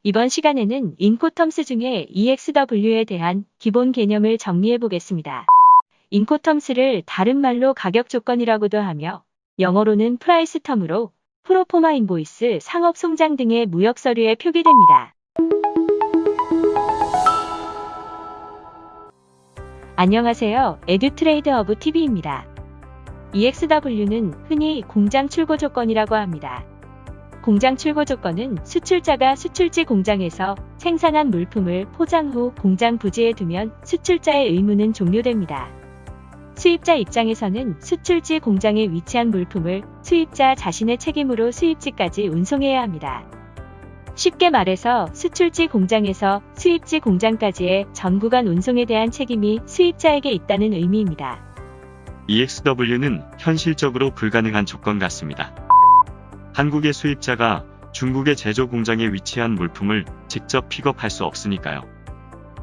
이번 시간에는 인코텀스 중에 EXW에 대한 기본 개념을 정리해 보겠습니다. 인코텀스를 다른 말로 가격 조건이라고도 하며 영어로는 프라이스 텀으로 프로포마 인보이스, 상업 송장 등의 무역 서류에 표기됩니다. 안녕하세요. 에듀트레이드 어브 TV입니다. EXW는 흔히 공장 출고 조건이라고 합니다. 공장 출고 조건은 수출자가 수출지 공장에서 생산한 물품을 포장 후 공장 부지에 두면 수출자의 의무는 종료됩니다. 수입자 입장에서는 수출지 공장에 위치한 물품을 수입자 자신의 책임으로 수입지까지 운송해야 합니다. 쉽게 말해서 수출지 공장에서 수입지 공장까지의 전 구간 운송에 대한 책임이 수입자에게 있다는 의미입니다. EXW는 현실적으로 불가능한 조건 같습니다. 한국의 수입자가 중국의 제조 공장에 위치한 물품을 직접 픽업할 수 없으니까요.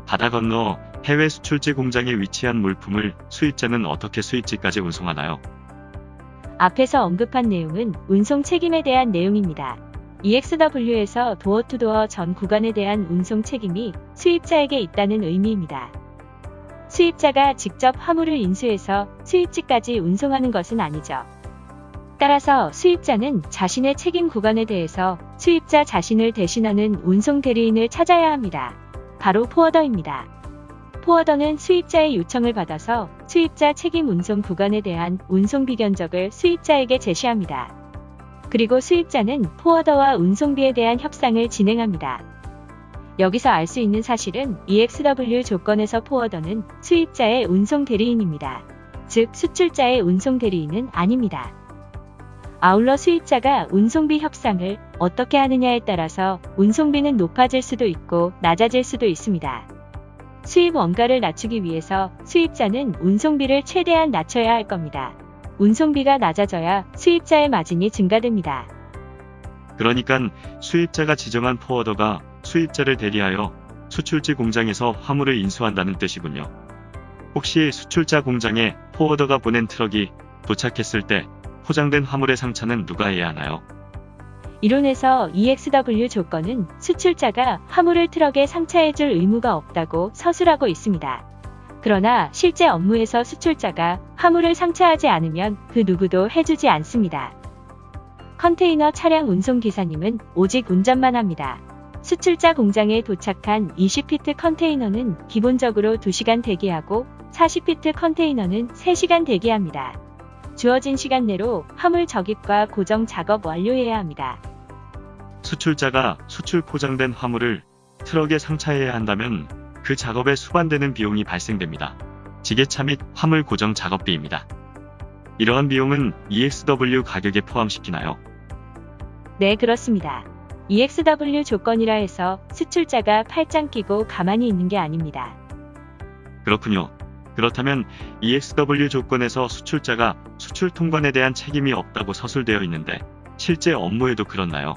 바다 건너 해외 수출지 공장에 위치한 물품을 수입자는 어떻게 수입지까지 운송하나요? 앞에서 언급한 내용은 운송 책임에 대한 내용입니다. EXW에서 도어투도어 전 구간에 대한 운송 책임이 수입자에게 있다는 의미입니다. 수입자가 직접 화물을 인수해서 수입지까지 운송하는 것은 아니죠. 따라서 수입자는 자신의 책임 구간에 대해서 수입자 자신을 대신하는 운송 대리인을 찾아야 합니다. 바로 포워더입니다. 포워더는 수입자의 요청을 받아서 수입자 책임 운송 구간에 대한 운송 비견적을 수입자에게 제시합니다. 그리고 수입자는 포워더와 운송비에 대한 협상을 진행합니다. 여기서 알 수 있는 사실은 EXW 조건에서 포워더는 수입자의 운송 대리인입니다. 즉 수출자의 운송 대리인은 아닙니다. 아울러 수입자가 운송비 협상을 어떻게 하느냐에 따라서 운송비는 높아질 수도 있고 낮아질 수도 있습니다. 수입 원가를 낮추기 위해서 수입자는 운송비를 최대한 낮춰야 할 겁니다. 운송비가 낮아져야 수입자의 마진이 증가됩니다. 그러니까 수입자가 지정한 포워더가 수입자를 대리하여 수출지 공장에서 화물을 인수한다는 뜻이군요. 혹시 수출자 공장에 포워더가 보낸 트럭이 도착했을 때 포장된 화물의 상차는 누가 해야 하나요? 이론에서 EXW 조건은 수출자가 화물을 트럭에 상차해줄 의무가 없다고 서술하고 있습니다. 그러나 실제 업무에서 수출자가 화물을 상차하지 않으면 그 누구도 해주지 않습니다. 컨테이너 차량 운송기사님은 오직 운전만 합니다. 수출자 공장에 도착한 20피트 컨테이너는 기본적으로 2시간 대기하고 40피트 컨테이너는 3시간 대기합니다. 주어진 시간 내로 화물 적입과 고정 작업 완료해야 합니다. 수출자가 수출 포장된 화물을 트럭에 상차해야 한다면 그 작업에 수반되는 비용이 발생됩니다. 지게차 및 화물 고정 작업비입니다. 이러한 비용은 EXW 가격에 포함시키나요? 네, 그렇습니다. EXW 조건이라 해서 수출자가 팔짱 끼고 가만히 있는 게 아닙니다. 그렇군요. 그렇다면 EXW 조건에서 수출자가 수출 통관에 대한 책임이 없다고 서술되어 있는데 실제 업무에도 그렇나요?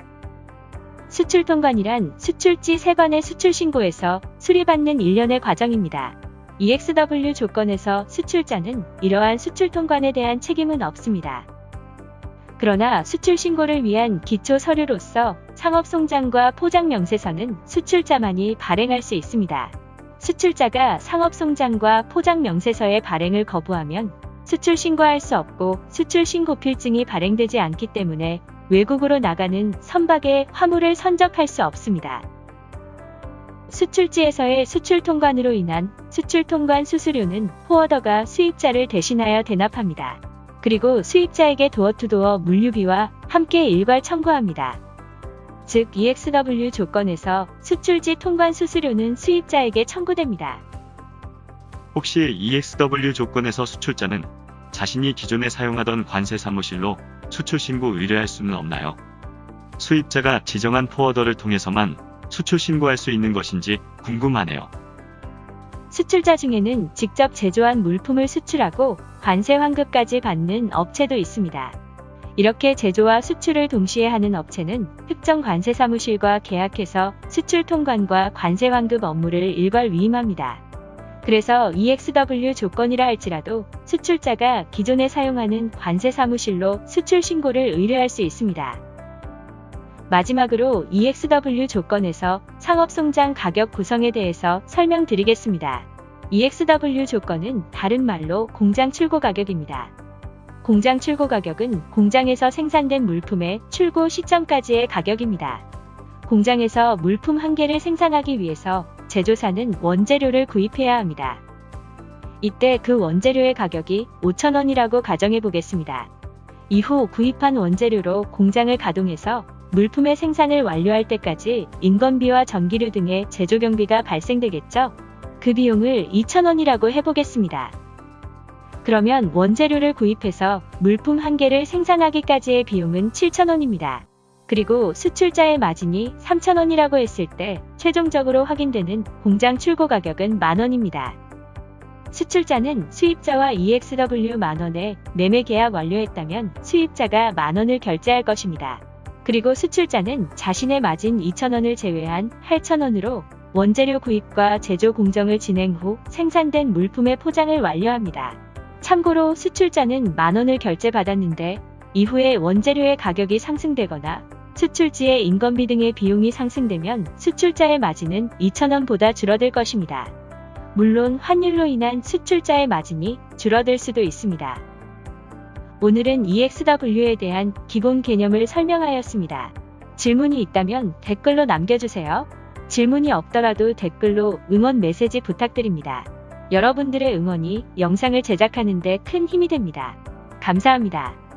수출 통관이란 수출지 세관의 수출 신고에서 수리받는 일련의 과정입니다. EXW 조건에서 수출자는 이러한 수출 통관에 대한 책임은 없습니다. 그러나 수출 신고를 위한 기초 서류로서 상업 송장과 포장 명세서는 수출자만이 발행할 수 있습니다. 수출자가 상업 송장과 포장 명세서의 발행을 거부하면 수출 신고할 수 없고 수출 신고 필증이 발행되지 않기 때문에 외국으로 나가는 선박에 화물을 선적할 수 없습니다. 수출지에서의 수출 통관으로 인한 수출 통관 수수료는 포워더가 수입자를 대신하여 대납합니다. 그리고 수입자에게 도어투도어 물류비와 함께 일괄 청구합니다. 즉 EXW 조건에서 수출지 통관 수수료는 수입자에게 청구됩니다. 혹시 EXW 조건에서 수출자는 자신이 기존에 사용하던 관세 사무실로 수출 신고 의뢰할 수는 없나요? 수입자가 지정한 포워더를 통해서만 수출 신고할 수 있는 것인지 궁금하네요. 수출자 중에는 직접 제조한 물품을 수출하고 관세 환급까지 받는 업체도 있습니다. 이렇게 제조와 수출을 동시에 하는 업체는 특정 관세 사무실과 계약해서 수출 통관과 관세 환급 업무를 일괄 위임합니다. 그래서 EXW 조건이라 할지라도 수출자가 기존에 사용하는 관세 사무실로 수출 신고를 의뢰할 수 있습니다. 마지막으로 EXW 조건에서 상업송장 가격 구성에 대해서 설명드리겠습니다. EXW 조건은 다른 말로 공장 출고 가격입니다. 공장 출고 가격은 공장에서 생산된 물품의 출고 시점까지의 가격입니다. 공장에서 물품 한 개를 생산하기 위해서 제조사는 원재료를 구입해야 합니다. 이때 그 원재료의 가격이 5,000원이라고 가정해 보겠습니다. 이후 구입한 원재료로 공장을 가동해서 물품의 생산을 완료할 때까지 인건비와 전기료 등의 제조 경비가 발생되겠죠? 그 비용을 2,000원이라고 해보겠습니다. 그러면 원재료를 구입해서 물품 한 개를 생산하기까지의 비용은 7,000원입니다. 그리고 수출자의 마진이 3,000원이라고 했을 때 최종적으로 확인되는 공장 출고 가격은 만원입니다. 수출자는 수입자와 EXW 만원에 매매 계약 완료했다면 수입자가 만원을 결제할 것입니다. 그리고 수출자는 자신의 마진 2,000원을 제외한 8,000원으로 원재료 구입과 제조 공정을 진행 후 생산된 물품의 포장을 완료합니다. 참고로 수출자는 만원을 결제받았는데 이후에 원재료의 가격이 상승되거나 수출지의 인건비 등의 비용이 상승되면 수출자의 마진은 2,000원보다 줄어들 것입니다. 물론 환율로 인한 수출자의 마진이 줄어들 수도 있습니다. 오늘은 EXW에 대한 기본 개념을 설명하였습니다. 질문이 있다면 댓글로 남겨주세요. 질문이 없더라도 댓글로 응원 메시지 부탁드립니다. 여러분들의 응원이 영상을 제작하는 데 큰 힘이 됩니다. 감사합니다.